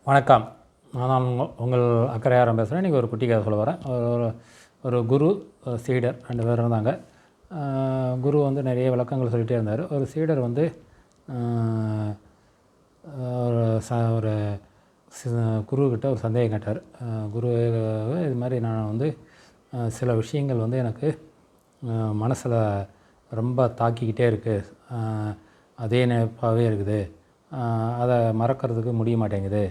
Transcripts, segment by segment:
வணக்கம். நான் உங்கள் அக்கறையாரம் பேசுகிறேன். இன்றைக்கி ஒரு குட்டி கதை சொல்ல வரேன். ஒரு குரு, சீடர் 2 பேர் இருந்தாங்க. குரு வந்து நிறைய விளக்கங்கள் சொல்லிகிட்டே இருந்தார். ஒரு சீடர் வந்து ஒரு குருக்கிட்ட ஒரு சந்தேகம் கேட்டார். குரு, இது மாதிரி நான் வந்து சில விஷயங்கள் வந்து எனக்கு மனசில் ரொம்ப தாக்கிக்கிட்டே இருக்குது, அதே நினைப்பாகவே இருக்குது, அதை மறக்கிறதுக்கு முடிய மாட்டேங்குது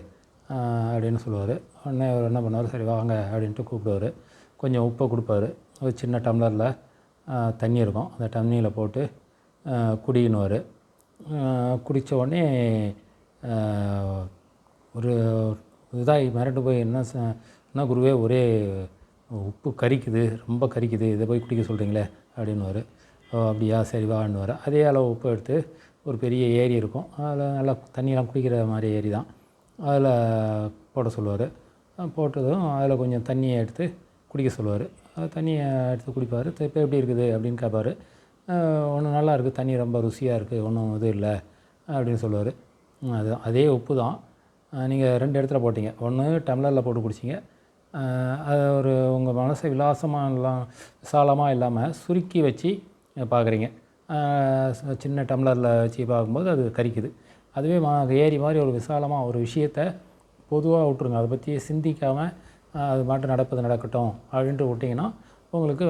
அப்படின்னு சொல்லுவார். உடனே அவர் என்ன பண்ணுவார், சரி வாங்க அப்படின்ட்டு கூப்பிடுவார். கொஞ்சம் உப்பை கொடுப்பாரு. ஒரு சின்ன டம்ளரில் தண்ணி இருக்கும், அந்த தண்ணியில் போட்டு குடிக்கணுவார். குடித்த உடனே ஒரு இதாகி மிரண்டு போய் என்ன குருவே, ஒரே உப்பு கரிக்குது, ரொம்ப கரிக்குது, இதை போய் குடிக்க சொல்கிறீங்களே அப்படின்னுவார். அப்படியா, சரி வான்னுவார். அதே அளவு உப்பை எடுத்து ஒரு பெரிய ஏரி இருக்கும், அதில் நல்லா தண்ணியெலாம் குடிக்கிற மாதிரி ஏரி தான், அதில் போட சொல்லுவார். போட்டதும் அதில் கொஞ்சம் தண்ணியை எடுத்து குடிக்க சொல்லுவார். தண்ணியை எடுத்து குடிப்பார். இப்போ எப்படி இருக்குது அப்படின்னு கேட்பார். ஒன்றும் நல்லா இருக்குது, தண்ணி ரொம்ப ருசியாக இருக்குது, ஒன்றும் இது இல்லை அப்படின்னு சொல்லுவார். அதே உப்பு தான் நீங்கள் 2 இடத்துல போட்டிங்க. ஒன்று டம்ளரில் போட்டு குடிச்சிங்க, அது ஒரு உங்கள் மனசை விசாலமாக இல்லாமல் சுருக்கி வச்சு பார்க்குறீங்க. சின்ன டம்ளரில் வச்சு பார்க்கும்போது அது கரிக்குது. அதுவே ஏரி மாதிரி ஒரு விசாலமாக ஒரு விஷயத்தை பொதுவாக விட்ருங்க, அதை பற்றி சிந்திக்காமல் அது மட்டும் நடக்கட்டும் அப்படின்ட்டு விட்டிங்கன்னா உங்களுக்கு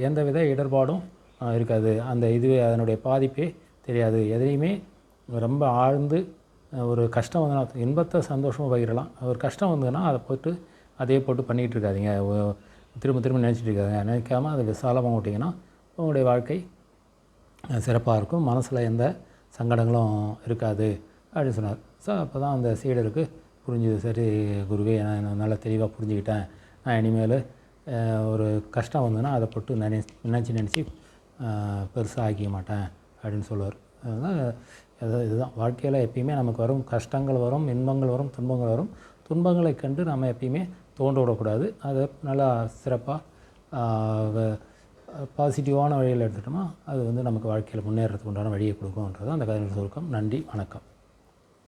எந்த வித இடர்பாடும் இருக்காது. அந்த இதுவே அதனுடைய பாதிப்பே தெரியாது. எதையுமே ரொம்ப ஆழ்ந்து ஒரு கஷ்டம் வந்ததுன்னா இன்பத்தை சந்தோஷமாக பகிரலாம். ஒரு கஷ்டம் வந்ததுன்னா அதை போட்டு பண்ணிகிட்டு இருக்காதிங்க, திரும்ப நினச்சிட்டு இருக்காதிங்க. நினைக்காமல் அதை விசாலமாக விட்டிங்கன்னா உங்களுடைய வாழ்க்கை சிறப்பாக இருக்கும், மனசில் எந்த சங்கடங்களும் இருக்காது அப்படின்னு சொன்னார். ஸோ அப்போ தான் அந்த சீடருக்கு புரிஞ்சுது. சரி குருவே, நான் நல்லா தெளிவாக புரிஞ்சுக்கிட்டேன், நான் இனிமேல் ஒரு கஷ்டம் வந்ததுன்னா அதை போட்டு நினச்சி பெருசாக ஆக்கிக்க மாட்டேன் அப்படின்னு சொல்லுவார். அதனால் இதுதான் வாழ்க்கையில் எப்பயுமே நமக்கு வரும் கஷ்டங்கள் வரும், இன்பங்கள் வரும், துன்பங்கள் வரும். துன்பங்களை கண்டு நம்ம எப்பயுமே தோண்ட விடக்கூடாது. அதை நல்லா சிறப்பாக பாசிட்டிவான வழியில் எடுத்துட்டோம்னா அது வந்து நமக்கு வாழ்க்கையில் முன்னேறதுக்கு உண்டான வழியை கொடுக்கும்ன்றது அந்த கதையின் சுருக்கம். நன்றி, வணக்கம்.